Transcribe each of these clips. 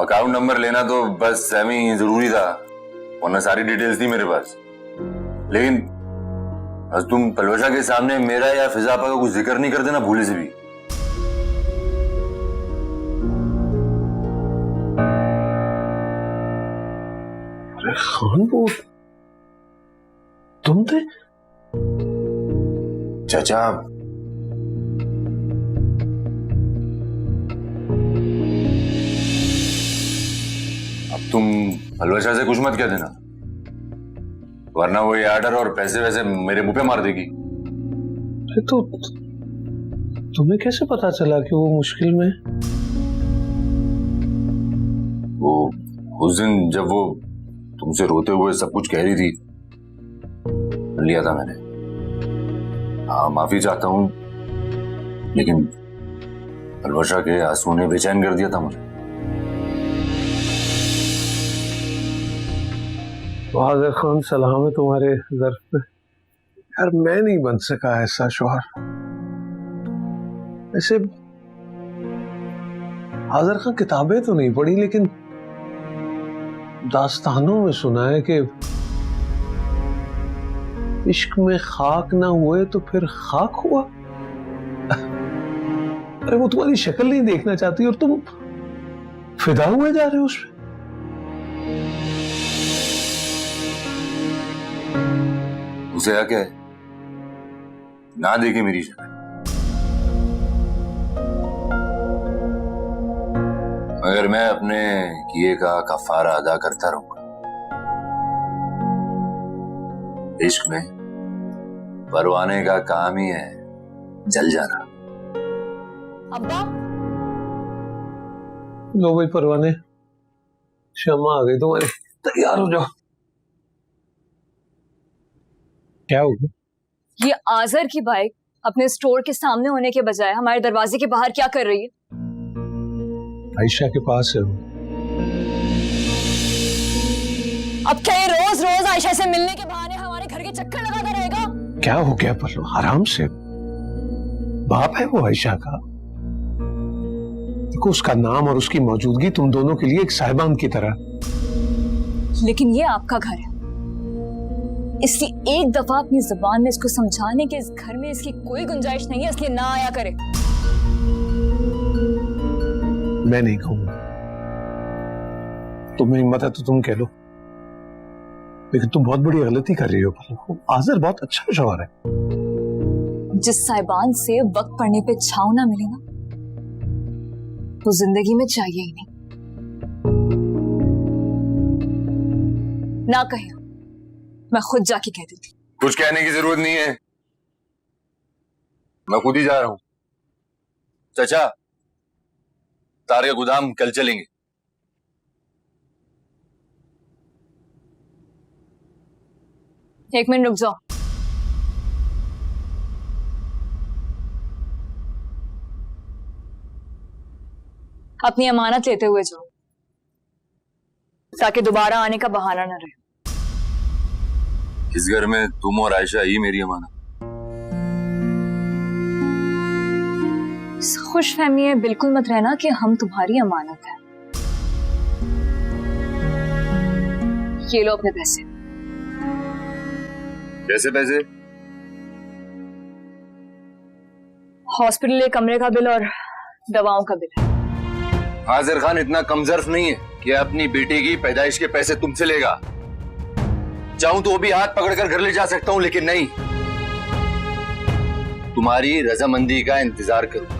Account number लेना तो बस सेमी जरूरी था, वरना सारी डिटेल्स थी मेरे पास। लेकिन बस तुम पलवशा के सामने मेरा या फिजापा का कुछ जिक्र नहीं करते ना भूले से भी। अरे खान वो तुम थे? चाचा अब तुम पलवशा से कुछ मत कह देना, वरना वो ये आर्डर और पैसे वैसे मेरे मुंह पे मार देगी। तो तुम्हें कैसे पता चला कि वो मुश्किल में? वो उस दिन जब वो तुमसे रोते हुए सब कुछ कह रही थी, लिया था मैंने। हाँ माफी चाहता हूं, लेकिन पलवशा के आंसू ने बेचैन कर दिया था मुझे। बहादुर खान सलाम है तुम्हारे ज़र्फ पे। यार मैं नहीं बन सका ऐसा शौहर। ऐसे बहादुर खान किताबें तो नहीं पढ़ी, लेकिन दास्तानों में सुना है कि इश्क में खाक ना हुए तो फिर खाक हुआ। अरे वो तुम्हारी शक्ल नहीं देखना चाहती और तुम फिदा हुए जा रहे हो उस पे। उसे क्या है, ना देखे मेरी शक्ल, मगर मैं अपने किए का कफारा अदा करता रहूंगा। इश्क में परवाने का काम ही है जल जाना। अब्बा लो भाई परवाने, शम्मा आ गई तुम्हारी, तैयार हो जाओ। क्या हो गया? ये आजर की बाइक अपने स्टोर के सामने होने के बजाय हमारे दरवाजे के बाहर क्या कर रही है? आयशा के पास है वो। अब क्या ये रोज रोज आयशा से मिलने के बहाने हमारे घर के चक्कर लगाता रहेगा? क्या हो गया पल्लू, आराम से। बाप है वो आयशा का। देखो उसका नाम और उसकी मौजूदगी तुम दोनों के लिए एक साहिबान की तरह। लेकिन ये आपका घर है, इसलिए एक दफा अपनी जुबान में इसको समझाने के इस घर में इसकी कोई गुंजाइश नहीं है, इसलिए ना आया करे। मैं नहीं कहूंगा, तुम्हें हिम्मत है तो तुम कह लो, लेकिन तुम बहुत बड़ी गलती कर रही हो। आज़र बहुत अच्छा शौहर है। जिस साहिबान से वक्त पड़ने पे छाव ना मिले ना, वो जिंदगी में चाहिए ही नहीं। ना कहे, मैं खुद जाके कह देती। कुछ कहने की जरूरत नहीं है, मैं खुद ही जा रहा हूं। चाचा, तार का गोदाम कल चलेंगे। एक मिनट रुक जाओ। अपनी अमानत लेते हुए जाओ, ताकि दोबारा आने का बहाना न रहे। इस घर में तुम और आयशा ही मेरी अमानत। इस खुशफहमी में बिल्कुल मत रहना कि हम तुम्हारी अमानत है। ये लो अपने पैसे। कैसे पैसे? हॉस्पिटल के कमरे का बिल और दवाओं का बिल। आज़र खान इतना कमजोर नहीं है कि अपनी बेटी की पैदाइश के पैसे तुमसे लेगा। चाहूं तो वो भी हाथ पकड़कर घर ले जा सकता हूं, लेकिन नहीं, तुम्हारी रजामंदी का इंतजार करूंगा।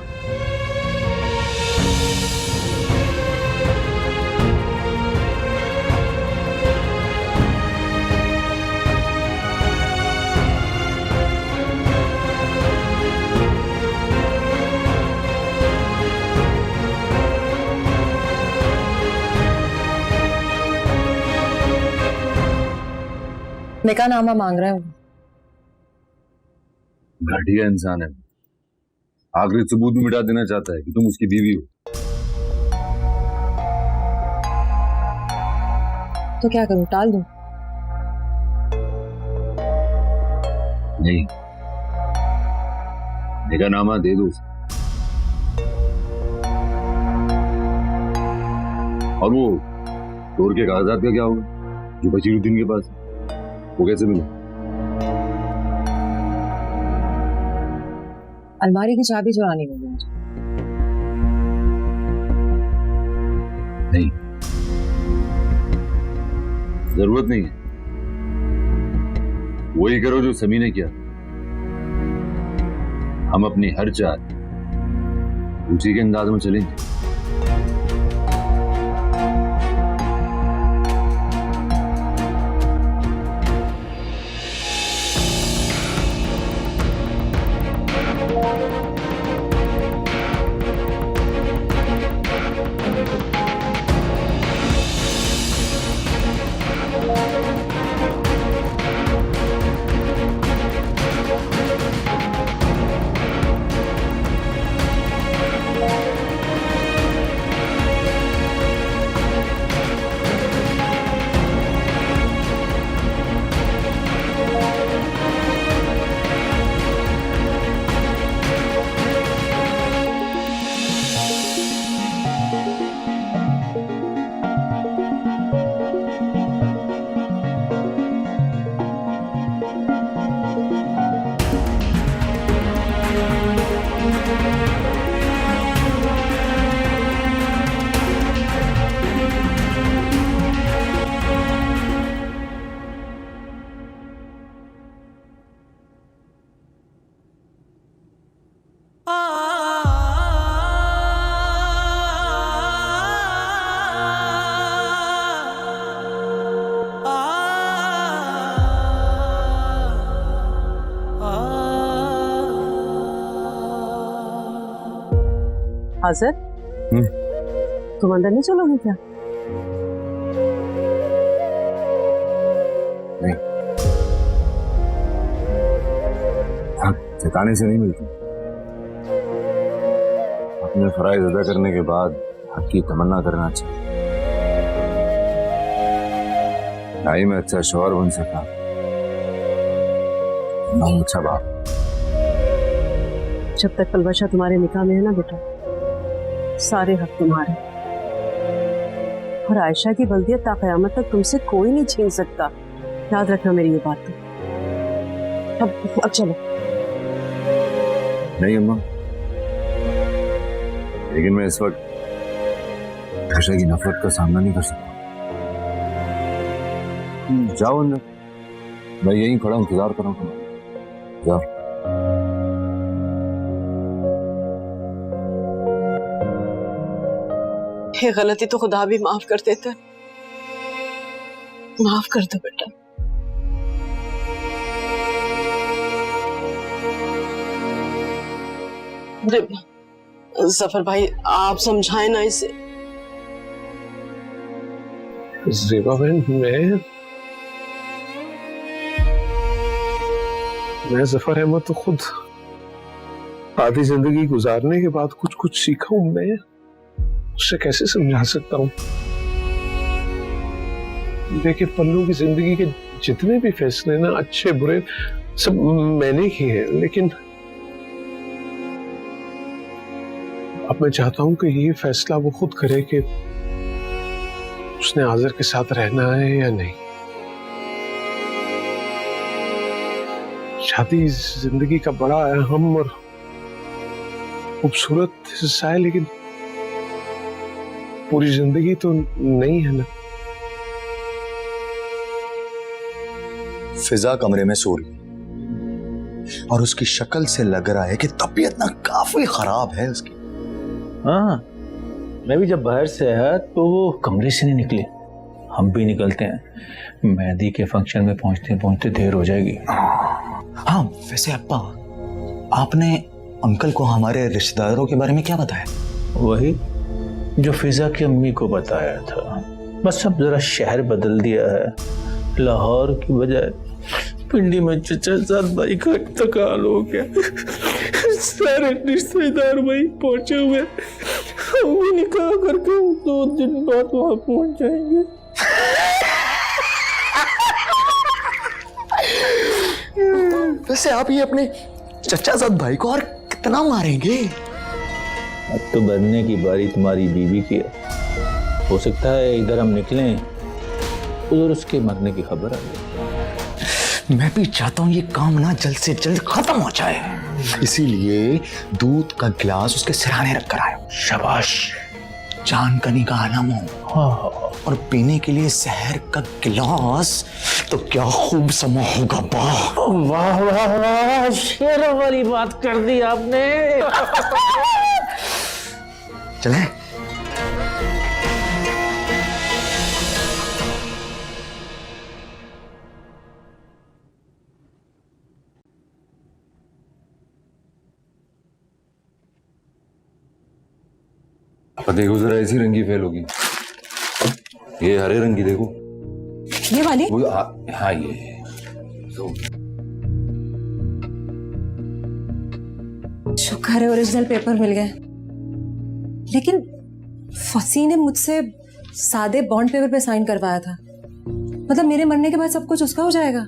निकाहनामा मांग रहे हो? घटिया इंसान है, आखिरी सबूत भी मिटा देना चाहता है कि तुम उसकी बीवी हो। तो क्या करूं, टाल दूं? नहीं, निकाहनामा दे दो उसे। और वो टूर के कागजात का क्या होगा जो बशीरुद्दीन के पास है? वो कैसे मिले? अलमारी की चाबी चुरानी होगी मुझे। नहीं, जरूरत नहीं है। वही करो जो समी ने किया। हम अपनी हर चाल उसी के अंदाज में चलेंगे। हाजिर तुम अंदर नहीं चलोगे क्या? नहीं, ठिकाने से नहीं मिलती। अपने फराइज अदा करने के बाद हक की तमन्ना करना चाहिए। ढाई में अच्छा शौहर बन सका, ना अच्छा बाप। जब तक कलवशा तुम्हारे निकाह में है ना बेटा, सारे हक तुम्हारे। और आयशा की बल्दियत ता क़यामत तक तुमसे कोई नहीं छीन सकता। याद रखना मेरी ये बात। अब चलो। नहीं अम्मा, लेकिन मैं इस वक्त आयशा की नफरत का सामना नहीं कर सकता। जाओ अंदर, मैं यहीं खड़ा इंतजार कर रहा हूँ। जाओ। ये गलती तो खुदा भी माफ कर देता है। माफ कर दो बेटा। जफर भाई आप समझाएं ना इसे। ज़ेबा बहन, मैं जफर अहमद तो खुद आधी जिंदगी गुजारने के बाद कुछ कुछ सीखा हूं। मैं उससे कैसे समझा सकता हूँ? देखिए, पल्लू की जिंदगी के जितने भी फैसले ना, अच्छे बुरे, सब मैंने किए हैं। लेकिन अब मैं चाहता हूं कि ये फैसला वो खुद करे कि उसने आज़र के साथ रहना है या नहीं। शादी जिंदगी का बड़ा अहम और खूबसूरत हिस्सा है, लेकिन पूरी जिंदगी तो नहीं है ना। फिजा कमरे में सो रही और उसकी शक्ल से लग रहा है कि तबीयत ना काफी खराब है उसकी। हाँ, मैं भी जब बाहर से आया तो वो कमरे से नहीं निकले। हम भी निकलते हैं, मेहंदी के फंक्शन में पहुंचते पहुंचते देर हो जाएगी। हाँ, वैसे अप्पा, आपने अंकल को हमारे रिश्तेदारों के बारे में क्या बताया? वही जो फिजा की अम्मी को बताया था। बस अब जरा शहर बदल दिया है। लाहौर की बजाय पिंडी में चचा साथ भाई का इंतकाल हो गया। सारे रिश्तेदार वही पहुंचे हुए। हम भी निकाह करके 2 दिन बाद वहां पहुंच जाएंगे। वैसे आप ये अपने चचा साथ भाई को और कितना मारेंगे? अब तो बनने की बारी तुम्हारी बीवी की है। हो सकता है इधर हम निकलें उधर उसके मरने की खबर आ गई। मैं भी चाहता हूँ ये काम ना जल्द से जल्द खत्म हो जाए, इसीलिए दूध का गिलास उसके सिरहाने रख कर आया। शाबाश। चांद कनी का आलम हो, हाँ, और पीने के लिए जहर का गिलास, तो क्या खूब समा होगा। वाह वाह वाह वाह, शेरों वाली बात कर दी आपने। चले। अब देखो जरा, ऐसी रंगी फेल होगी। ये हरे रंग की देखो, ये वाली? वो हाँ ये तो शुक्र है ओरिजिनल पेपर मिल गए, लेकिन फसी ने मुझसे सादे बॉन्ड पेपर पे साइन करवाया था। मतलब मेरे मरने के बाद सब कुछ उसका हो जाएगा?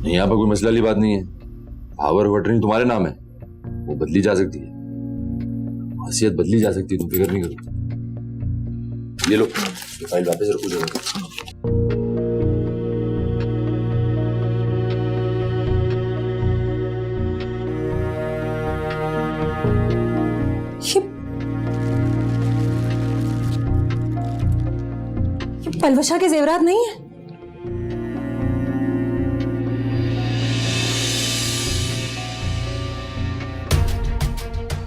यहाँ पर कोई मसला वाली बात नहीं है। पावर ऑफ अटर्नी तुम्हारे नाम है, वो बदली जा सकती है, हैसियत बदली जा सकती है, तुम फिक्र नहीं करो। ये लो, ये फाइल वापस रखो जरा। ये पलवशा के जेवरात नहीं है?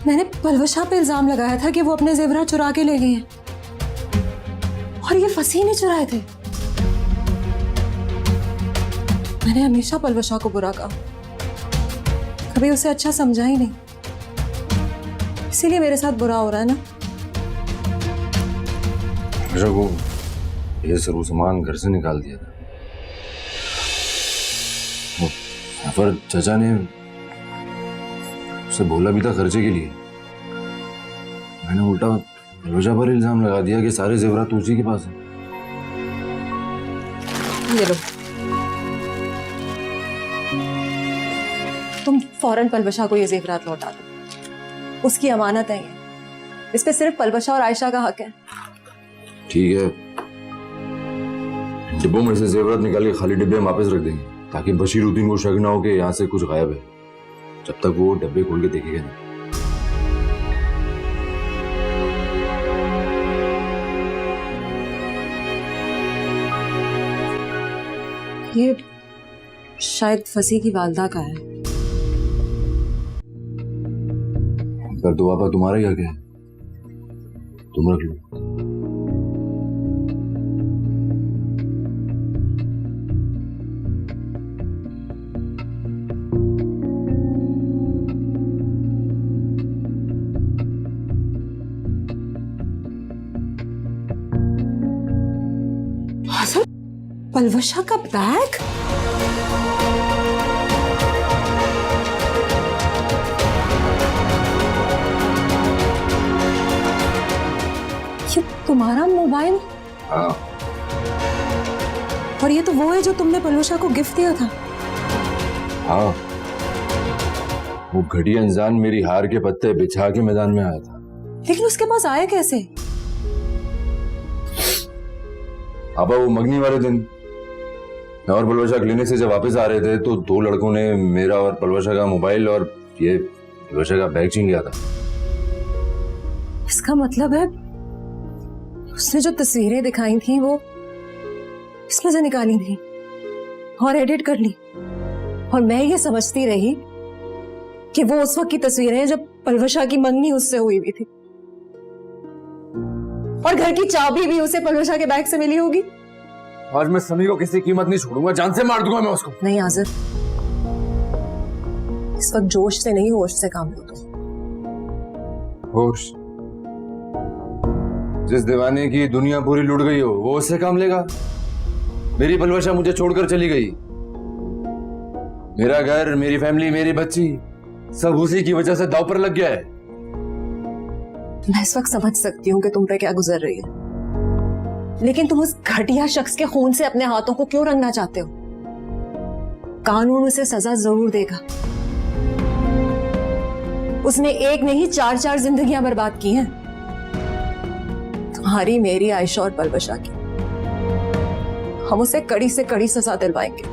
मैंने पलवशा पे इल्जाम लगाया था कि वो अपने जेवरात चुरा के ले गई है, और ये फसी ने चुराए थे। मैंने हमेशा पलवशा को बुरा कहा, कभी उसे अच्छा समझा ही नहीं, इसीलिए मेरे साथ बुरा हो रहा है ना। को ये सरू सामान घर से निकाल दिया था। सफर चाचा ने उसे बोला भी था खर्चे के लिए, मैंने उल्टा रोजा पर इल्जाम लगा दिया कि सारे जेवरात उसी के पास है। ये लो, तुम फौरन पलवशा को ये जेवरात लौटा दो, उसकी अमानत है ये, इस पे सिर्फ पलवशा और आयशा का हक है। ठीक है, डिब्बों में से जेवरात निकाल के खाली डिब्बे में वापस रख देंगे, ताकि बशीरुद्दीन को शक ना हो कि यहाँ से कुछ गायब है, जब तक वो डब्बे खोल के देखेगा नहीं। ये शायद फसी की वालदा का है। पर दुआ पर तुम्हारा ही हक है, तुम रख लो। पलवशा का बैग? ये तुम्हारा मोबाइल? हाँ, और ये तो वो है जो तुमने पलवशा को गिफ्ट दिया था? हाँ, वो घटिया इंसान मेरी हार के पत्ते बिछा के मैदान में आया था। लेकिन उसके पास आया कैसे? आपा वो मगनी वाले दिन मैं और पलवशा क्लिनिक से जब वापस आ रहे थे तो दो लड़कों ने मेरा और पलवशा का मोबाइल और ये पलवशा का बैग छीन लिया था। इसका मतलब है उसने जो तस्वीरें दिखाई थी वो इसमें से निकाली थी और एडिट कर ली, और मैं ये समझती रही कि वो उस वक्त की तस्वीरें हैं जब पलवशा की मंगनी उससे हुई हुई थी, और घर की चाबी भी उसे पलवशा के बैग से मिली होगी। आज मैं समी को किसी कीमत नहीं छोड़ूंगा, जान से मार दूंगा मैं उसको। नहीं आज़िर, इस वक्त जोश से नहीं होश से काम लो तुम। होश? जिस दीवाने की दुनिया पूरी लुट गई हो वो उससे काम लेगा? मेरी पलवशा मुझे छोड़कर चली गई, मेरा घर, मेरी फैमिली, मेरी बच्ची सब उसी की वजह से दांव पर लग गया है। मैं इस वक्त समझ सकती हूँ कि तुम पे क्या गुजर रही है, लेकिन तुम उस घटिया शख्स के खून से अपने हाथों को क्यों रंगना चाहते हो? कानून उसे सजा जरूर देगा। उसने एक नहीं 4-4 जिंदगियां बर्बाद की हैं। तुम्हारी, मेरी, आयशा और पलवशा की। हम उसे कड़ी से कड़ी सजा दिलवाएंगे।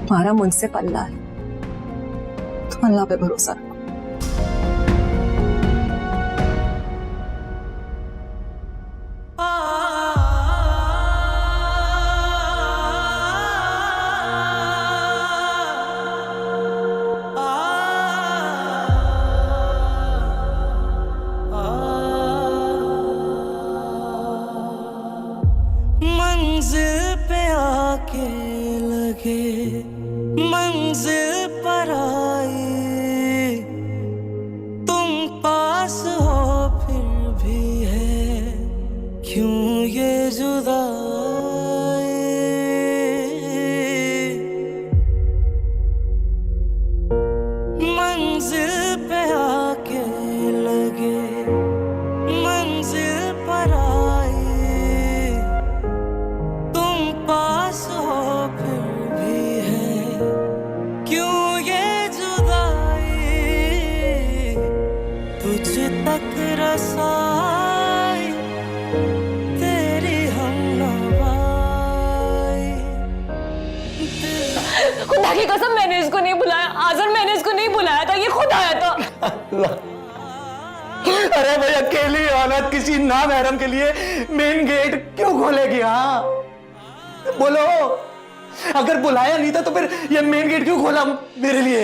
तुम्हारा मुझसे पल्ला है, तुम अल्लाह पे भरोसा रखो। मंजिल पे आके लगे मंजिल पर आए, तुम पास हो फिर भी है क्यों ये जुदाई। मंजिल पे आके लगे मंजिल पर आए, तुम पास हो फिर भी है क्यों ये जुदाई। तुझ तक रसाई तेरी हमनवाई। खुदा की कसम मैंने इसको नहीं बुलाया आजर, मैंने इसको नहीं बुलाया था, ये खुद आया था। अरे भाई, अकेली औरत किसी ना महरम के लिए मेन गेट क्यों खोलेगी? हाँ बोलो, अगर बुलाया नहीं था तो फिर ये मेन गेट क्यों खोला मेरे लिए?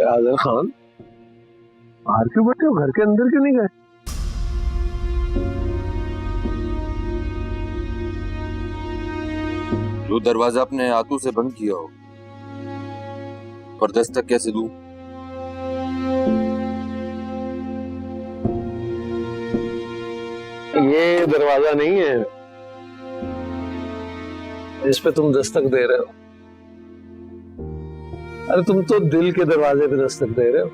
आजर खान, बाहर क्यों बैठे हो? घर के अंदर क्यों नहीं गए? जो दरवाजा अपने हाथों से बंद किया हो, पर दस्तक कैसे दूं? ये दरवाजा नहीं है इस पे तुम दस्तक दे रहे हो। अरे तुम तो दिल के दरवाजे पे दस्तक दे रहे हो,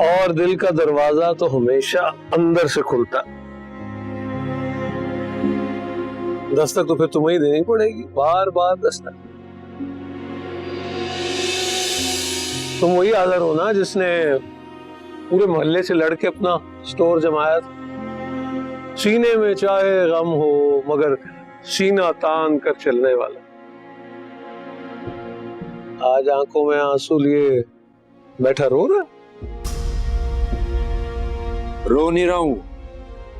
और दिल का दरवाजा तो हमेशा अंदर से खुलता। दस्तक तो फिर तुम्हें ही देनी पड़ेगी, बार बार दस्तक। तुम वही आदर हो ना जिसने पूरे मोहल्ले से लड़के अपना स्टोर जमाया था। सीने में चाहे गम हो मगर सीना तान कर चलने वाला। आज आंखों में आंसू लिए बैठा रो रहा। रो नहीं रहा हूं,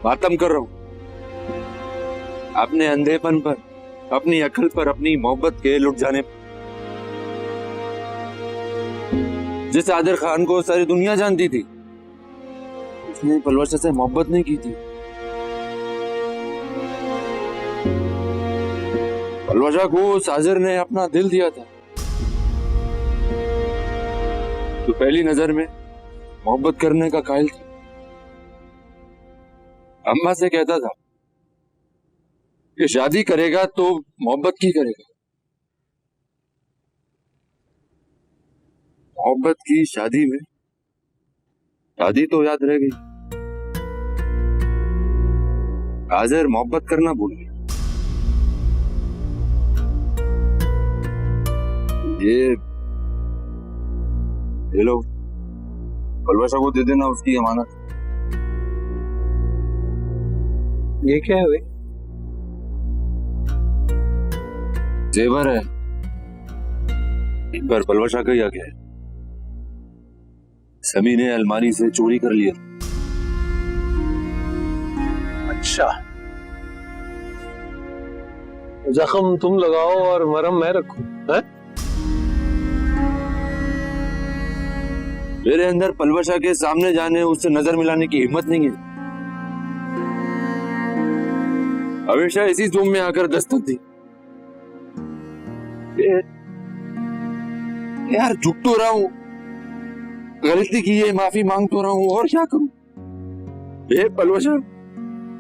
मातम कर रहा हूं अपने अंधेपन पर, अपनी अकल पर, अपनी मोहब्बत के लुट जाने पर। जिस आदिर खान को सारी दुनिया जानती थी, उसने पलवशा से मोहब्बत नहीं की थी। पलवशा को साजिर ने अपना दिल दिया था, तो पहली नजर में मोहब्बत करने का कायल था। अम्मा से कहता था कि शादी करेगा तो मोहब्बत की करेगा। मोहब्बत की शादी में शादी तो याद रह गई, आज़र मोहब्बत करना भूल गया। ये लो, पलवशा को दे देना उसकी अमानत। ये क्या है भाई? जेवर है, पर पलवशा का ही आ गया है। समी ने अलमारी से चोरी कर लिया। अच्छा, जख्म तुम लगाओ और मरहम मैं रखूं, हैं? मेरे अंदर पलवशा के सामने जाने, उससे नजर मिलाने की हिम्मत नहीं है। हमेशा इसी ज़ूम में आकर दस्तक दी। यार झुक तो रहा हूं, गलती की है, माफी मांग तो रहा हूं, और क्या करूं? ये पलवशा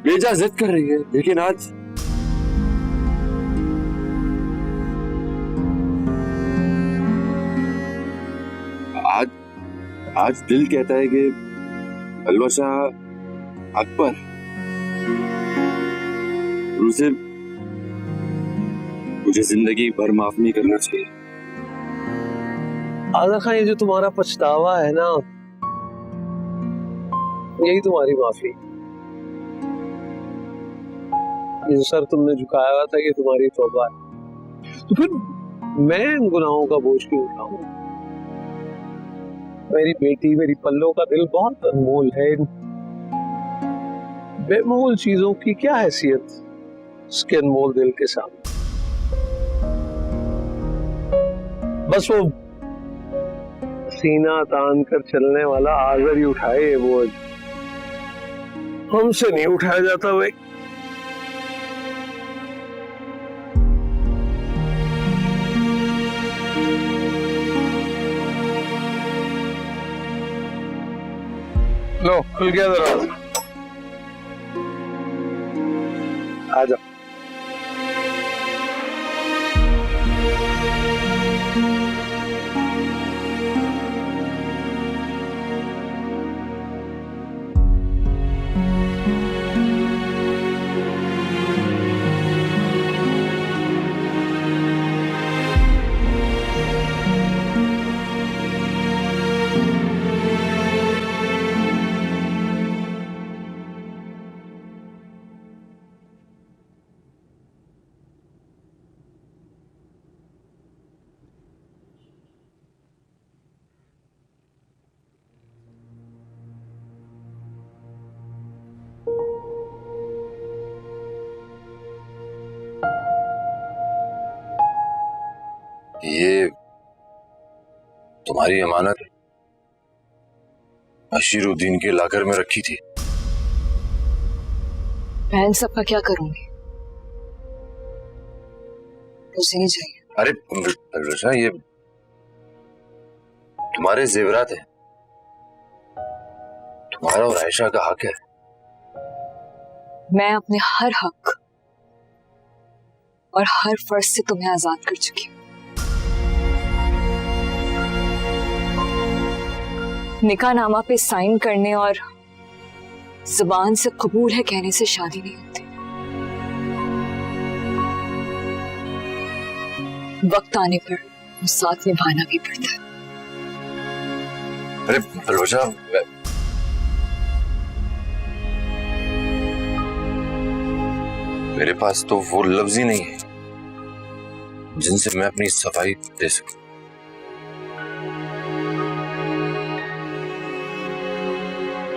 बेजा जिद कर रही है, लेकिन आज दिल कहता है कि पलवशा अकबर, उसे मुझे जिंदगी भर माफ नहीं करना चाहिए। आज़र खान, ये जो तुम्हारा पछतावा है ना, यही तुम्हारी माफी। ये जो सर तुमने झुकाया हुआ था ये तुम्हारी तौबा है। तो फिर मैं इन गुनाहों का बोझ क्यों उठाऊं? मेरी बेटी, मेरी पल्लो का दिल बहुत अनमोल है। इन बेमोल चीजों की क्या हैसियत उसके अनमोल दिल के सामने। बस वो सीना तान कर चलने वाला आजर ही उठाए ये बोझ, हमसे नहीं उठाया जाता भाई। लो खुल गया दरवाजा, आ जाओ। ये तुम्हारी अमानत अशीरुद्दीन के लाकर में रखी थी। मैं इन सब का क्या करूंगी? मुझे नहीं चाहिए। अरे रजा, ये तुम्हारे जेवरात है, तुम्हारा और आयशा का हक है। मैं अपने हर हक और हर फर्ज से तुम्हें आजाद कर चुकी हूँ। निकाहनामा पे साइन करने और जुबान से कबूल है कहने से शादी नहीं होती। वक्त आने पर साथ निभाना भी पड़ता है। अरे फलोजा, मेरे पास तो वो लफ्ज ही नहीं है जिनसे मैं अपनी सफाई दे सकूं।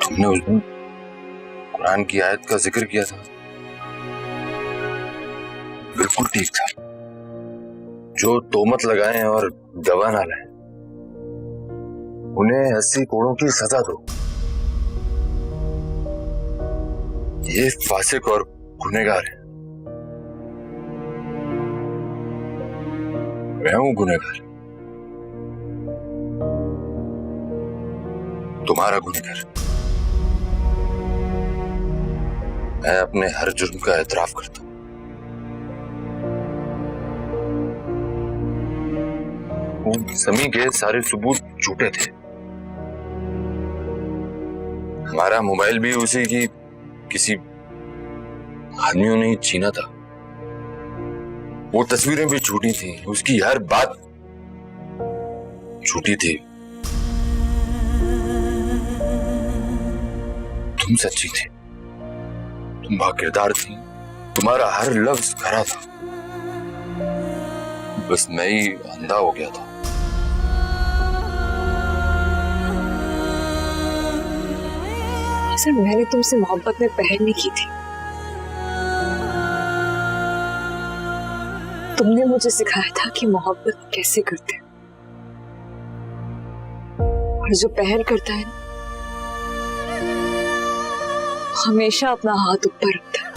तुमने उस दिन कुरान की आयत का जिक्र किया था, बिल्कुल ठीक था। जो तोहमत लगाए और गवाह ना लाए उन्हें 80 कोड़ों की सजा दो। ये फासिक और गुनहगार है, मैं हूं गुनहगार, तुम्हारा गुनहगार। मैं अपने हर जुर्म का एतराफ करता हूं। समी के सारे सबूत झूठे थे। हमारा मोबाइल भी उसी की किसी आदमियों ने छीना था। वो तस्वीरें भी झूठी थी, उसकी हर बात झूठी थी। तुम सच्ची थी, तुम बाकिरदार थी, तुम्हारा हर लफ्ज खरा था। बस मैं ही अंधा हो गया था। सर, मैंने तुमसे मोहब्बत में पहल नहीं की थी। तुमने मुझे सिखाया था कि मोहब्बत कैसे करते हैं, और जो पहल करता है हमेशा अपना हाथ ऊपर रखता है।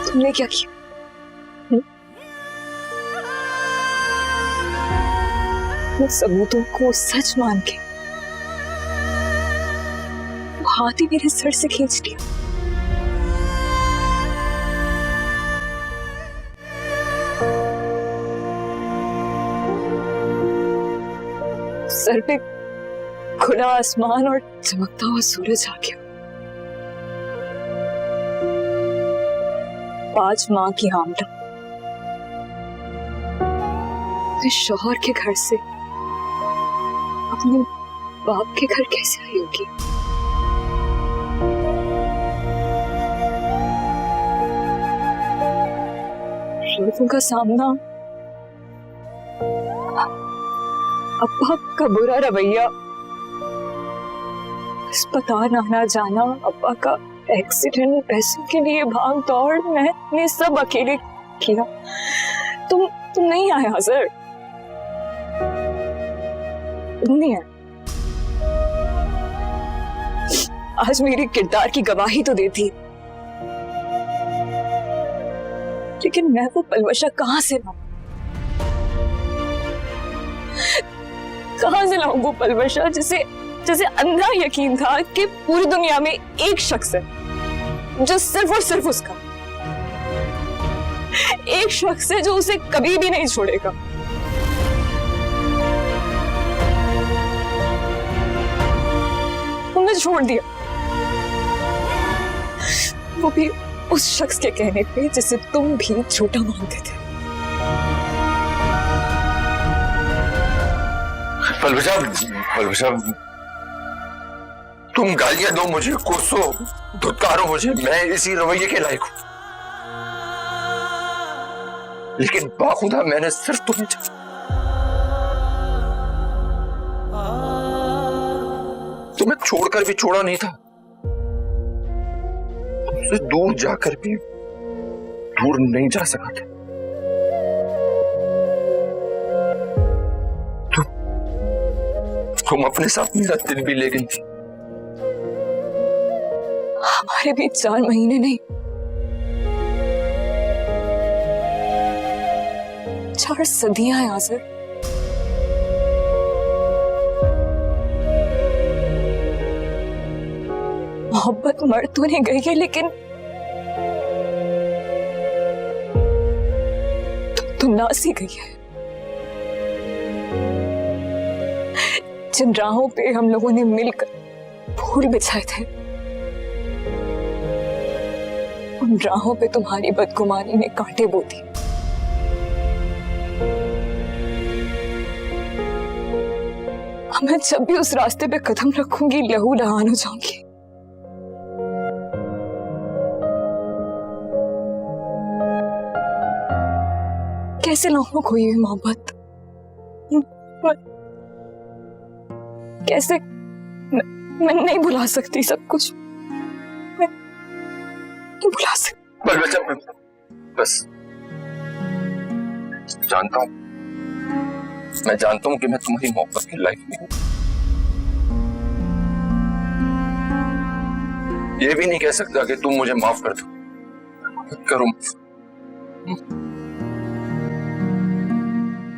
तुमने क्या किया? वो सबूतों को सच मान के वो हाथ ही मेरे सर से खींच लिया। सर पे खुला आसमान और चमकता हुआ सूरज आ गया। 5 माह की आमदन अपने शौहर के घर से अपने बाप के घर कैसे आई होगी? लोगों का सामना, अब्बा का बुरा रवैया, अस्पताल आना जाना, अब्बा का एक्सीडेंट, पैसों के लिए भाग दौड़, मैंने सब अकेले किया। तुम नहीं आए हाजिर, तुम नहीं आए। आज मेरे किरदार की गवाही तो देती, लेकिन मैं वो पलवशा कहां से लाऊं? कहां से लाऊं वो पलवशा जिसे अंधा यकीन था कि पूरी दुनिया में एक शख्स है जो सिर्फ और सिर्फ उसका, एक शख्स है जो उसे कभी भी नहीं छोड़ेगा। तुमने छोड़ दिया, वो भी उस शख्स के कहने पे जिसे तुम भी छोटा मानते थे। पलवशा, तुम गालियां दो मुझे, कोसो, धुतकारो मुझे, मैं इसी रवैये के लायक हूं, लेकिन बाखुदा मैंने सिर्फ तुम्हें तुम्हें छोड़कर भी छोड़ा नहीं था, तुमसे दूर जाकर भी दूर नहीं जा सका था। तुम अपने साथ मेरा दिल भी ले गई थी। हमारे बीच 4 महीने नहीं, 4 सदियां हैं आज़र। मोहब्बत मर तो नहीं गई है, लेकिन तुम नासी गई है। जिन राहों पे हम लोगों ने मिलकर फूल बिछाए थे, उन राहों पे तुम्हारी बदगुमानी ने कांटे बो दिए। मैं जब भी उस रास्ते पे कदम रखूंगी लहू लहान हो जाऊंगी। कैसे लाऊं खोई हुई मोहब्बत? कैसे? मैं नहीं भुला सकती सब कुछ, मैं नहीं भुला सकती। बस जानता हूं, मैं जानता हूं कि मैं तुम्हारी मोहब्बत के लायक नहीं हूं। ये भी नहीं कह सकता कि तुम मुझे माफ कर दो, करो।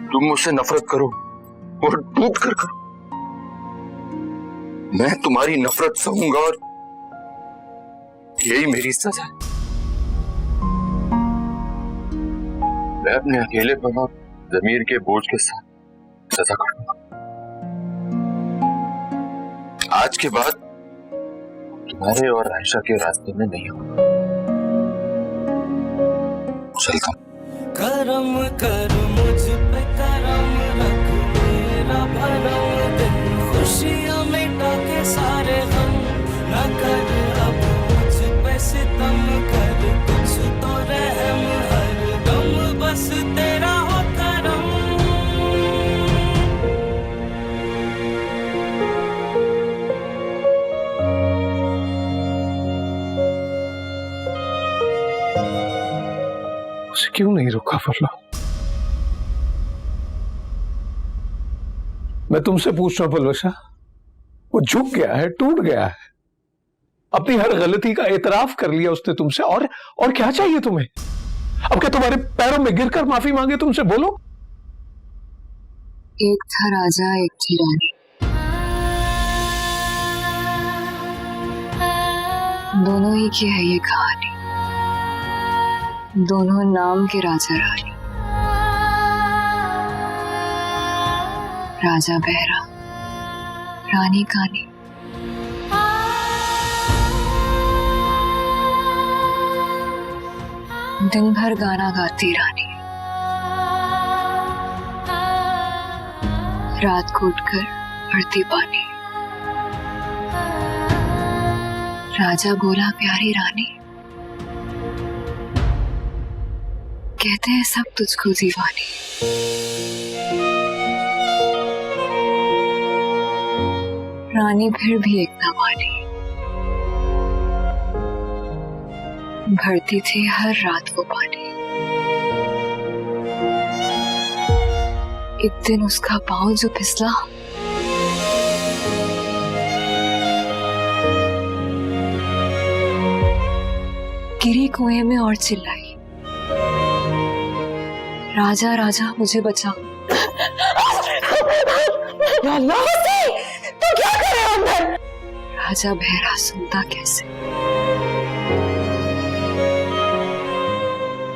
तुम मुझसे नफरत करो और टूट कर करो, मैं तुम्हारी नफरत सहूंगा और यही मेरी सजा है। मैं अपने अकेलेपन और जमीर के बोझ के साथ सजा करूंगा। आज के बाद तुम्हारे और आयशा के रास्ते में नहीं होगा। चलता हूं। करम कर मुझ पे करम रख, मेरा भरम दिल, खुशियां मिटा के सारे गम, न कर अब मुझ पे सितम कर, कुछ तो रहम हर दम, बस तेरा हो करम। उसे क्यों नहीं रोका फरला? मैं तुमसे पूछ रहा हूं पलवशा, वो झुक गया है, टूट गया है, अपनी हर गलती का एतराफ कर लिया उसने तुमसे, और क्या चाहिए तुम्हें? अब क्या तुम्हारे पैरों में गिरकर माफी मांगे तुमसे? बोलो। एक था राजा, एक थी रानी, दोनों ही की है ये कहानी, दोनों नाम के राजा रानी। राजा बहरा, रानी कानी। दिन भर गाना गाती रानी, रात को उठकर भरती पानी। राजा बोला प्यारी रानी, कहते हैं सब तुझको दीवानी। रानी फिर भी एक न मानी, भरती थी हर रात वो पानी। एक दिन उसका पांव जो फिसला, गिरी कुएं में और चिल्लाई, राजा राजा मुझे बचा। तो क्या करे अंदर? राजा बहरा सुनता कैसे,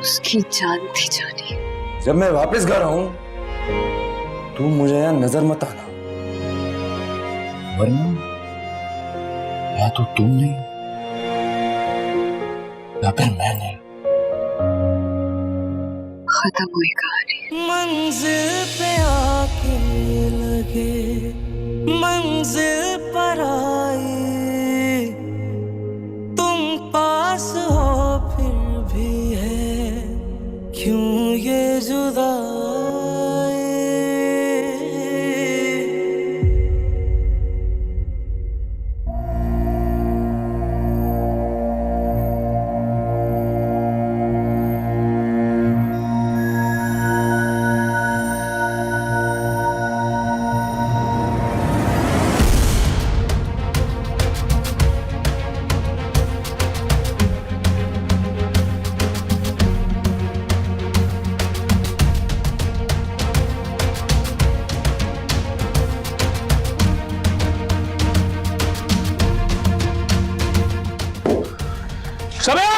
उसकी जान थी जानी। जब मैं वापस घर आऊं तू मुझे यहाँ नजर मत आना, वरना या तो तुम नहीं या फिर मैं नहीं। खत्म हुई कहानी। मंजिल पे आके लगे, मंजिल पर आए, तुम पास हो फिर भी है क्यों ये जुदाई। समय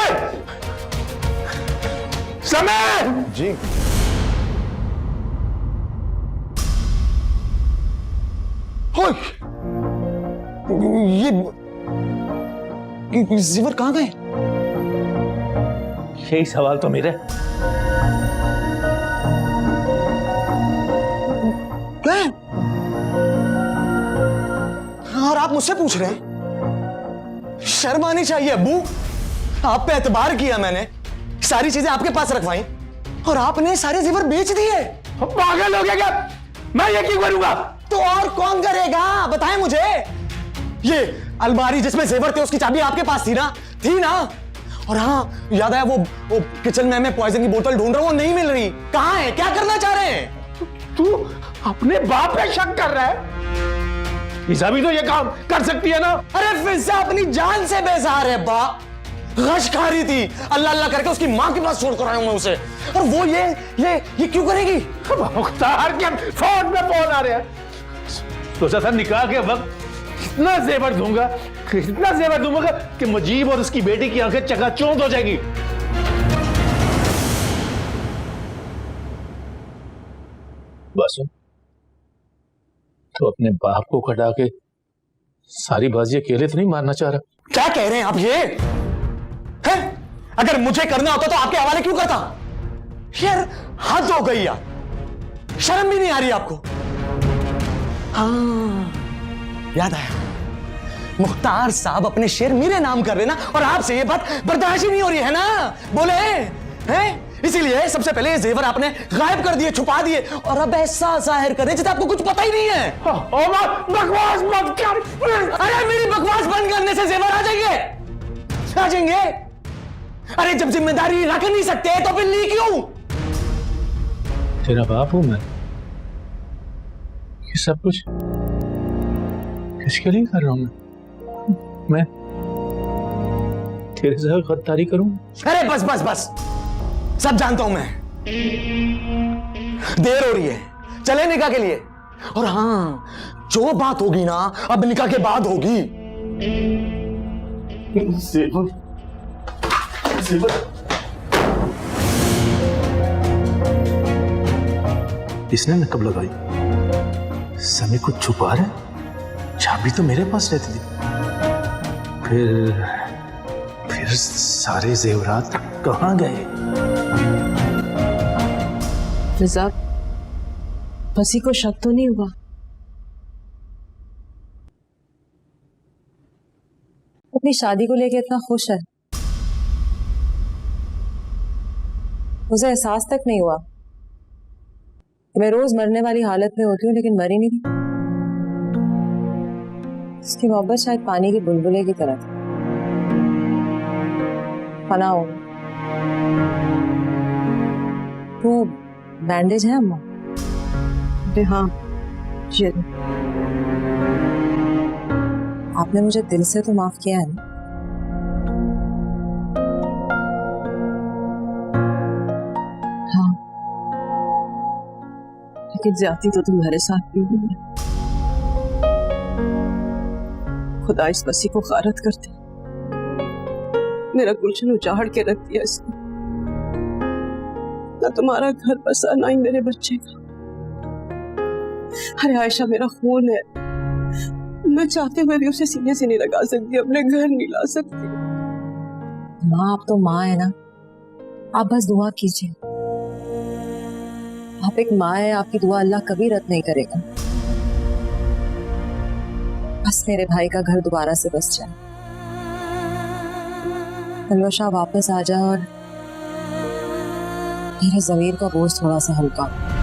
समय जी ओए, ये जेवर कहाँ गए? यही सवाल तो मेरे। क्या? और आप मुझसे पूछ रहे हैं? शर्म आनी चाहिए अब्बू। आप पे एतबार किया मैंने, सारी चीजें आपके पास रखवाई और आपने सारे जेवर बेच दिए। पागल हो गया क्या? मैं ये क्यों करूंगा? तो और कौन करेगा बताएं मुझे। ये अलमारी जिसमें जेवर थे उसकी चाबी आपके पास थी ना? और हाँ याद आया, वो किचन में मैं पॉइजन की बोतल ढूंढ रहा हूं, वो नहीं मिल रही। कहां है? क्या करना चाह रहे हैं? तू अपने बाप पे शक कर रहा है? फिजा भी तो ये काम कर सकती है ना? अरे फिजा अपनी जान से बेजार है बा, गश खा रही थी, अल्लाह अल्लाह करके उसकी मां के पास छोड़ कर आया हूं मैं उसे, और वो ये क्यों करेगी? मुख्तार के फोन पे फोन आ रहे हैं। सोचा था निकाह के वक्त इतना जेवर दूंगा कि मुजीब और उसकी बेटी की आंखें चकाचौंध हो जाएगी। बस तो अपने बाप को कटा के सारी बाजी अकेले तो नहीं मारना चाह रहा? क्या कह रहे हैं आप? ये है? अगर मुझे करना होता तो आपके हवाले क्यों करता? यार हद हो गई यार, शर्म भी नहीं आ रही आपको? हाँ याद आया, मुख्तार साहब अपने शेर मेरे नाम कर रहे ना, और आपसे ये बात बर्दाश्त ही नहीं हो रही है ना? बोले हैं? इसीलिए सबसे पहले ये जेवर आपने गायब कर दिए, छुपा दिए, और अब ऐसा जाहिर कर रहे जैसे आपको कुछ पता ही नहीं है। बकवास मत कर। अरे मेरी बकवास बंद करने से जेवर आ जाएंगे। अरे जब जिम्मेदारी रख नहीं सकते तो फिर ली क्यों? तेरा बाप हूं मैं, ये सब कुछ किसके लिए कर रहा हूं मैं तेरे साथ गद्दारी करूं? अरे बस, सब जानता हूं मैं। देर हो रही है, चले निकाह के लिए। और हाँ, जो बात होगी ना अब निकाह के बाद होगी। इसने नकब लगाई, समय को छुपा रहे, चाबी तो मेरे पास रहती थी। फिर सारे जेवरात कहाँ गए? फिजा, बसी को शक तो नहीं हुआ अपनी शादी को लेके इतना खुश है, मुझे एहसास तक नहीं हुआ कि मैं रोज मरने वाली हालत में होती हूँ, लेकिन मरी नहीं थी। उसकी मोहब्बत शायद पानी के बुलबुले की तरह थी, फना हो। वो बैंडेज है अम्मा? हाँ ये आपने मुझे दिल से तो माफ किया है ना? हाँ, लेकिन ज्यादती तो तुम्हारे साथ भी हुई है। खुदा इस बसी को गारत करते, मेरा गुलशन उजाड़ के रख दिया इसने। ना तुम्हारा घर बसा, ना ही मेरे बच्चे का। अरे आयशा मेरा खून है, मैं चाहते हुए भी उसे सीने से नहीं लगा सकती, अपने घर नहीं ला सकती। माँ आप तो माँ है ना, आप बस दुआ कीजिए। आप एक माँ है, आपकी दुआ अल्लाह कभी रद्द नहीं करेगा। बस मेरे भाई का घर दोबारा से बस जाए, अलवा शाह वापस आ जाए और मेरे ज़मीर का बोझ थोड़ा सा हल्का हो।